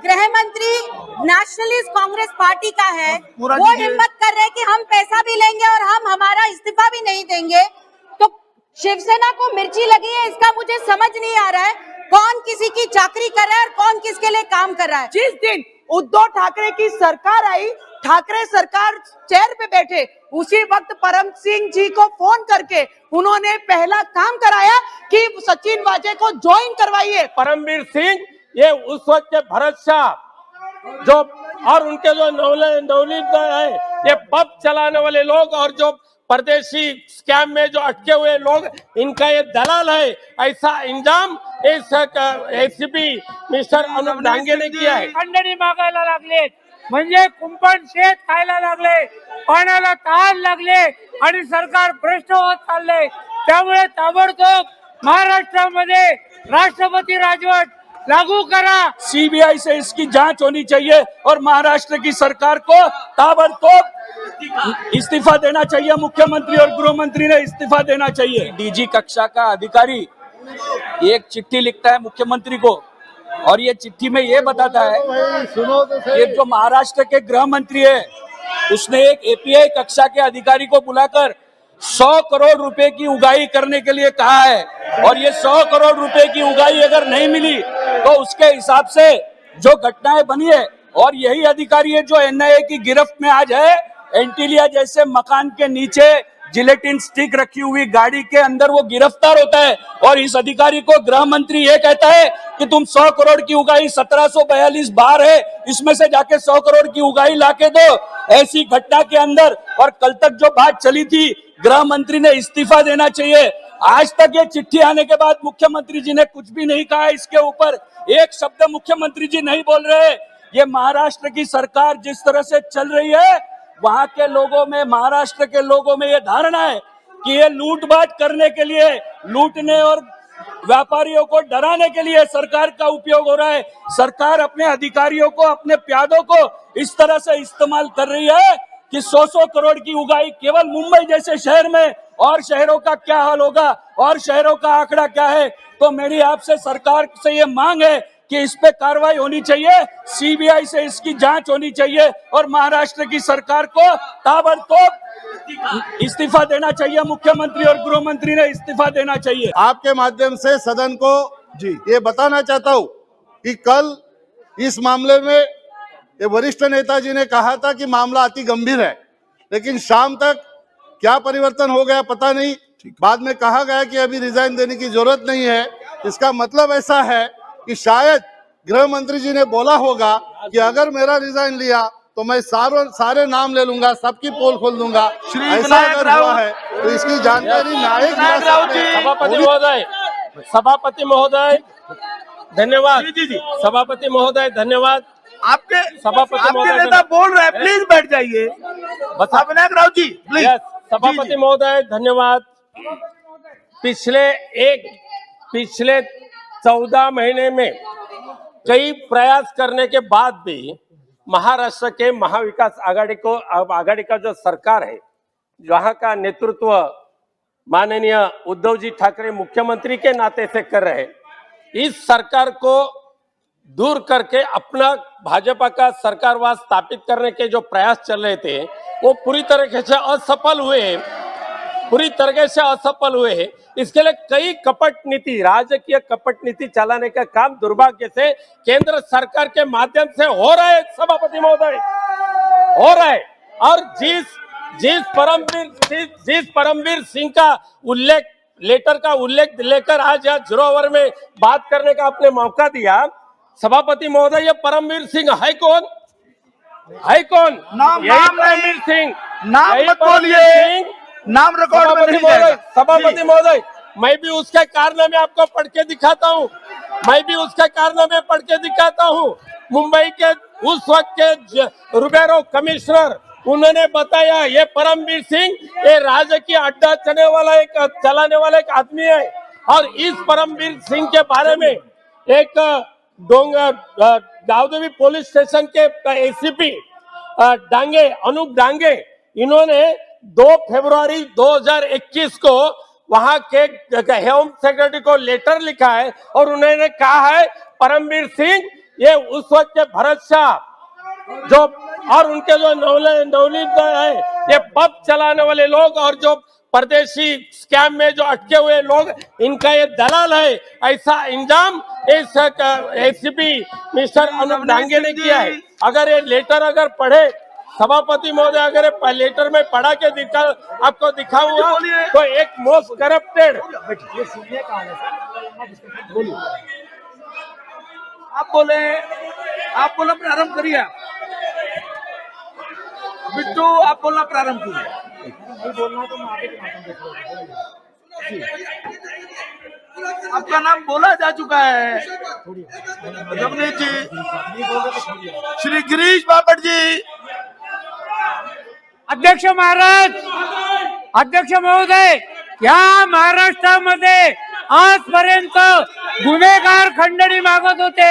गृह मंत्री nationalist Congress party का है, वो हिम्मत कर रहे हैं कि हम पैसा भी लेंगे और हम हमारा इस्तीफा भी नहीं देंगे। तो शिवसेना को मिर्ची लगी है, इसका मुझे समझ नहीं आ रहा है कौन किसी की चाकरी कर रहा है और कौन किसके लिए काम कर रहा है। जिस दिन उद्धव ठाकरे की सरकार आई, ठाकरे सरकार चेयर पे बैठे, उसी वक्त परम सिंह जी को फोन करके उन्होंने पहला काम कराया कि सचिन वाजे को ज्वाइन करवाइए। परमवीर सिंह ये उस वक्त के भरत शाह जो और उनके जो नवनीत है, ये पब चलाने वाले लोग और जो परदेशी स्कैम में जो अटके हुए लोग, इनका ये दलाल है, ऐसा इंजाम इस एसीपी मिस्टर अनुप डांगे ने किया है। खंडणी मागायला लागले, म्हणजे कुंपण शेत खायला लागले, पाण्याला तहान लागले आणि सरकार भ्रष्ट होत चालले। त्यामुळे ताबडतोब महाराष्ट्रामध्ये राष्ट्रपती राजवट लागू करा। सीबीआई से इसकी जांच होनी चाहिए और महाराष्ट्र की सरकार को ताबड़तोब इस्तीफा देना चाहिए। मुख्यमंत्री और गृह मंत्री ने इस्तीफा देना चाहिए। डीजी कक्षा का अधिकारी एक चिट्ठी लिखता है मुख्यमंत्री को और ये चिट्ठी में ये बताता है कि जो महाराष्ट्र के गृह मंत्री है उसने एक एपीआई कक्षा के अधिकारी को बुलाकर 100 करोड़ रुपए की उगाही करने के लिए कहा है और ये 100 करोड़ रुपए की उगाही अगर नहीं मिली तो उसके हिसाब से जो घटनाएं बनी है, और यही अधिकारी है जो एनआईए की गिरफ्त में आज है। एंटीलिया जैसे मकान के नीचे जिलेटिन स्टिक रखी हुई गाड़ी के अंदर वो गिरफ्तार होता है और इस अधिकारी को गृह मंत्री ये कहता है कि तुम 100 करोड़ की उगाही 1742 बार है, इसमें से जाके 100 करोड़ की उगाही लाके दो। ऐसी घटना के अंदर और कल तक जो बात चली थी, गृह मंत्री ने इस्तीफा देना चाहिए। आज तक ये चिट्ठी आने के बाद मुख्यमंत्री जी ने कुछ भी नहीं कहा, इसके ऊपर एक शब्द मुख्यमंत्री जी नहीं बोल रहे। ये महाराष्ट्र की सरकार जिस तरह से चल रही है, वहां के लोगों में, महाराष्ट्र के लोगों में ये धारणा है कि ये लूटपाट करने के लिए, लूटने और व्यापारियों को डराने के लिए सरकार का उपयोग हो रहा है। सरकार अपने अधिकारियों को, अपने प्यादों को इस तरह से इस्तेमाल कर रही है कि 100 करोड़ की उगाही केवल मुंबई जैसे शहर में, और शहरों का क्या हाल होगा, और शहरों का आंकड़ा क्या है। तो मेरी आपसे सरकार से ये मांग है कि इस पे कार्रवाई होनी चाहिए, सीबीआई से इसकी जांच होनी चाहिए और महाराष्ट्र की सरकार को ताबड़तोब इस्तीफा देना चाहिए। मुख्यमंत्री और गृह मंत्री ने इस्तीफा देना चाहिए। आपके माध्यम से सदन को ये बताना चाहता हूं कि कल इस मामले में ये वरिष्ठ नेताजी ने कहा था कि मामला अति गंभीर है, लेकिन शाम तक क्या परिवर्तन हो गया पता नहीं। बाद में कहा गया कि अभी रिजाइन देने की जरूरत नहीं है। इसका मतलब ऐसा है कि शायद गृह मंत्री जी ने बोला होगा कि अगर मेरा रिजाइन लिया तो मैं सारे नाम ले लूंगा, सबकी पोल खोल दूंगा। ऐसा अगर हुआ है तो इसकी जानकारी सभापति महोदय धन्यवाद। सभापति महोदय धन्यवाद। आपके सभापति महोदय नेता बोल रहे हैं, प्लीज बैठ जाइए। विनायक राव जी प्लीज। सभापति महोदय धन्यवाद। पिछले 14 महीने में कई प्रयास करने के बाद भी महाराष्ट्र के महाविकास आघाड़ी का जो सरकार है, जहां का नेतृत्व माननीय उद्धव जी ठाकरे मुख्यमंत्री के नाते से कर रहे, इस सरकार को दूर करके अपना भाजपा का सरकारवाद स्थापित करने के जो प्रयास चल रहे थे वो पूरी तरीके से असफल हुए। इसके लिए कई राजकीय कपट नीति चलाने का काम दुर्भाग्य से केंद्र सरकार के माध्यम से हो रहा है। सभापति महोदय हो रहा है। और जिस परमवीर सिंह का लेटर का उल्लेख लेकर आज यहाँ 0 ओवर में बात करने का आपने मौका दिया, सभापति महोदय ये परमवीर सिंह है कौन? यही परमवीर सिंह, नाम मत बोलिए, नाम रिकॉर्ड में नहीं जाएगा। सभापति महोदय मैं भी उसके कारनामे आपको पढ़ के दिखाता हूँ। मुंबई के उस वक्त के रुबेरो कमिश्नर, उन्होंने बताया ये परमवीर सिंह ये राजकीय अड्डा चलाने वाला एक आदमी है। और इस परमवीर सिंह के बारे में एक दाऊदेवी पुलिस स्टेशन के एसीपी अनुप डांगे, इन्होंने 2 फरवरी 2021 को वहां के होम सेक्रेटरी को लेटर लिखा है और उन्होंने कहा है परमवीर सिंह ये उस वक्त के भरत शाह जो और उनके जो नवनीत है, ये पब चलाने वाले लोग और जो परदेशी स्कैम में जो अटके हुए लोग, इनका ये दलाल है। ऐसा इंजाम इस एसीपी मिस्टर अनूप डांगे ने किया है। अगर ये लेटर अगर पढ़े सभापति महोदय, अगर ये लेटर में पढ़ा के आपको दिखाऊंगा तो एक मोस्ट करप्टेड, आप बोले प्रारंभ करिए। बिट्टू आप बोलना प्रारंभ कीजिए। आपका नाम बोला जा चुका है। रमनीत जी, श्री गिरीश बापट जी। अध्यक्ष महाराज, अध्यक्ष महोदय, या महाराष्ट्रामध्ये आजपर्यंत गुन्हेगार खंडणी मागत होते,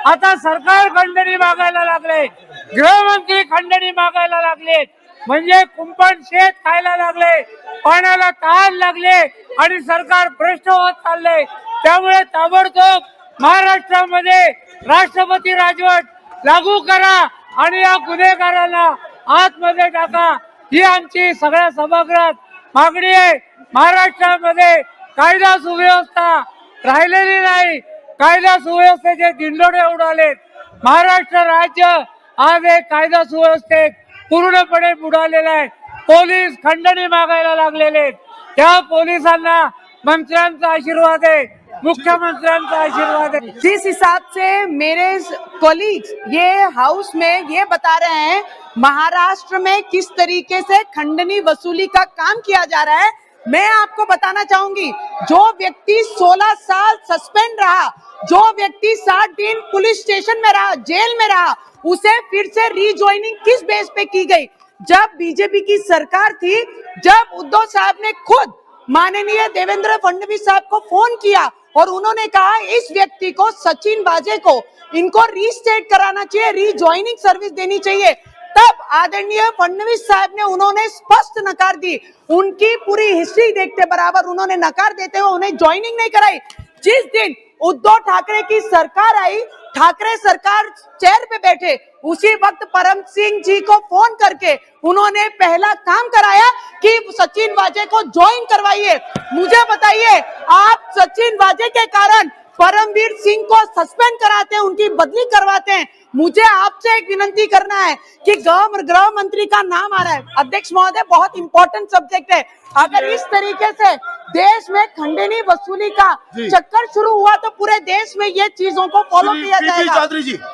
आता सरकार खंडणी मागायला लागले, गृहमंत्री खंडणी मागायला लागले, म्हणजे कुंपण शेत खायला लागले, पाण्याला तहान लागले आणि सरकार भ्रष्ट होत चालले। त्यामुळे ताबडतोब महाराष्ट्रामध्ये राष्ट्रपती राजवट लागू करा आणि या गुन्हेगारांना आतमध्ये टाका, ही आमची सगळ्या सभागृहात मागणी आहे। महाराष्ट्रामध्ये कायदा सुव्यवस्था राहिलेली नाही, कायदा सुव्यवस्थेचे दिंडोडे उडालेत। महाराष्ट्र राज्य आज एक कायदा सुव्यवस्थेत पूर्णपणे बुडालेला आहे। पोलीस खंडणी मागायला लागलेले आहेत, त्या पोलिसांना मंत्र्यांचा आशीर्वाद आहे, मुख्यमंत्र्यांचा आशीर्वाद आहे। जिस हिसाब से मेरे कॉलीग्स ये हाउस में ये बता रहे हैं महाराष्ट्र में किस तरीके से खंडनी वसूली का काम किया जा रहा है, मैं आपको बताना चाहूंगी, जो व्यक्ति 16 साल सस्पेंड रहा, जो व्यक्ति 60 दिन पुलिस स्टेशन में रहा, जेल में रहा, उसे फिर से रीजॉइनिंग किस बेस पे की गई? जब बीजेपी की सरकार थी, जब उद्धव साहब ने खुद माननीय देवेंद्र फडणवीस साहब को फोन किया और उन्होंने कहा इस व्यक्ति को, सचिन वाजे को, इनको रीस्टेट कराना चाहिए, रीजॉइनिंग सर्विस देनी चाहिए, तब आदरणीय फडणवीस साहब ने उन्होंने स्पष्ट नकार दी। उनकी पूरी हिस्ट्री देखते बराबर उन्होंने नकार देते हुए उन्हें ज्वाइनिंग नहीं कराई। जिस दिन उद्धव ठाकरे की सरकार आई, ठाकरे सरकार चेयर पे बैठे, उसी वक्त परम सिंह जी को फोन करके उन्होंने पहला काम कराया कि सचिन वाजे को ज्वाइन करवाइए। मुझे बताइए, आप सचिन वाजे के कारण परमवीर सिंह को सस्पेंड कराते हैं, उनकी बदली करवाते हैं। मुझे आपसे एक विनंती करना है कि गृह मंत्री का नाम आ रहा है, अध्यक्ष महोदय, बहुत इंपॉर्टेंट सब्जेक्ट है। अगर इस तरीके से देश में खंडनी वसूली का चक्कर शुरू हुआ तो पूरे देश में ये चीजों को फॉलो किया जाएगा।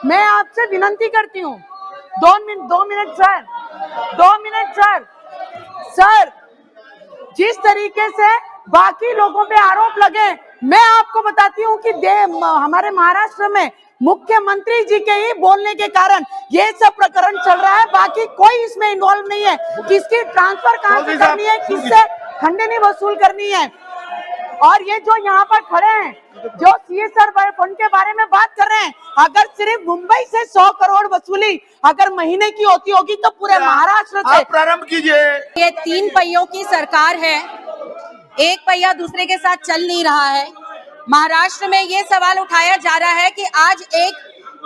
मैं आपसे विनंती करती हूँ, 2 मिनट सर, 2 मिनट सर, जिस तरीके से बाकी लोगों पे आरोप लगे, मैं आपको बताती हूँ कि हमारे महाराष्ट्र में मुख्यमंत्री जी के ही बोलने के कारण ये सब प्रकरण चल रहा है, बाकी कोई इसमें इन्वॉल्व नहीं है। किसकी ट्रांसफर कहां से करनी है, किससे खंडनी वसूल करनी है। और ये जो यहाँ पर खड़े हैं, जो सीएसआर फंड के बारे में बात कर रहे हैं, अगर सिर्फ मुंबई से 100 करोड़ वसूली अगर महीने की होती होगी तो पूरे महाराष्ट्र से। प्रारंभ कीजिए। ये 3 पहियों की सरकार है, एक पहिया दूसरे के साथ चल नहीं रहा है। महाराष्ट्र में ये सवाल उठाया जा रहा है कि आज एक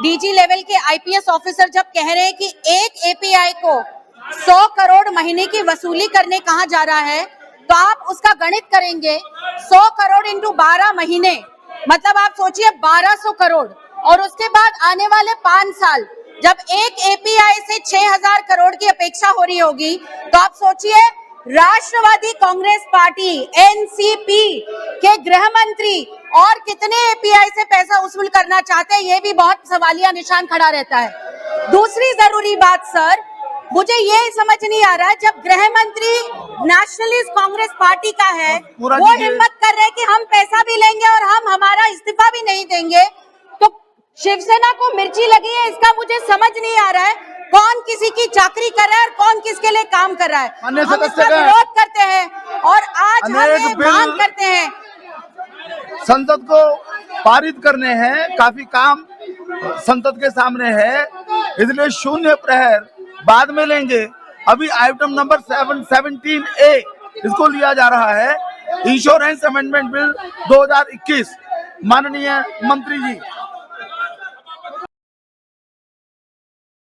डीजी लेवल के आईपीएस ऑफिसर जब कह रहे हैं कि एक एपीआई को 100 करोड़ महीने की वसूली करने कहा जा रहा है, तो आप उसका गणित करेंगे 100 करोड़ इंटू 12 महीने, मतलब आप सोचिए 1200 करोड़। और उसके बाद आने वाले 5 साल जब एक एपीआई से 6000 करोड़ की अपेक्षा हो रही होगी, तो आप सोचिए राष्ट्रवादी कांग्रेस पार्टी एनसीपी के गृह मंत्री और कितने एपीआई से पैसा वसूल करना चाहते हैं, ये भी बहुत सवालिया निशान खड़ा रहता है। दूसरी जरूरी बात सर, मुझे ये समझ नहीं आ रहा, जब गृह मंत्री नेशनलिस्ट कांग्रेस पार्टी का है, वो हिम्मत कर रहे कि हम पैसा भी लेंगे और हम हमारा इस्तीफा भी नहीं देंगे, तो शिवसेना को मिर्ची लगी है, इसका मुझे समझ नहीं आ रहा है। कौन किसी की चाकरी कर रहा है और कौन किसके लिए काम कर रहा है। हम इसका विरोध करते हैं और आज हम ये मांग करते हैं, संसद को पारित करने हैं, काफी काम संसद के सामने है, इसलिए शून्य प्रहर बाद में लेंगे। अभी आइटम नंबर 17A इसको लिया जा रहा है, इंश्योरेंस अमेंडमेंट बिल 2021। माननीय मंत्री जी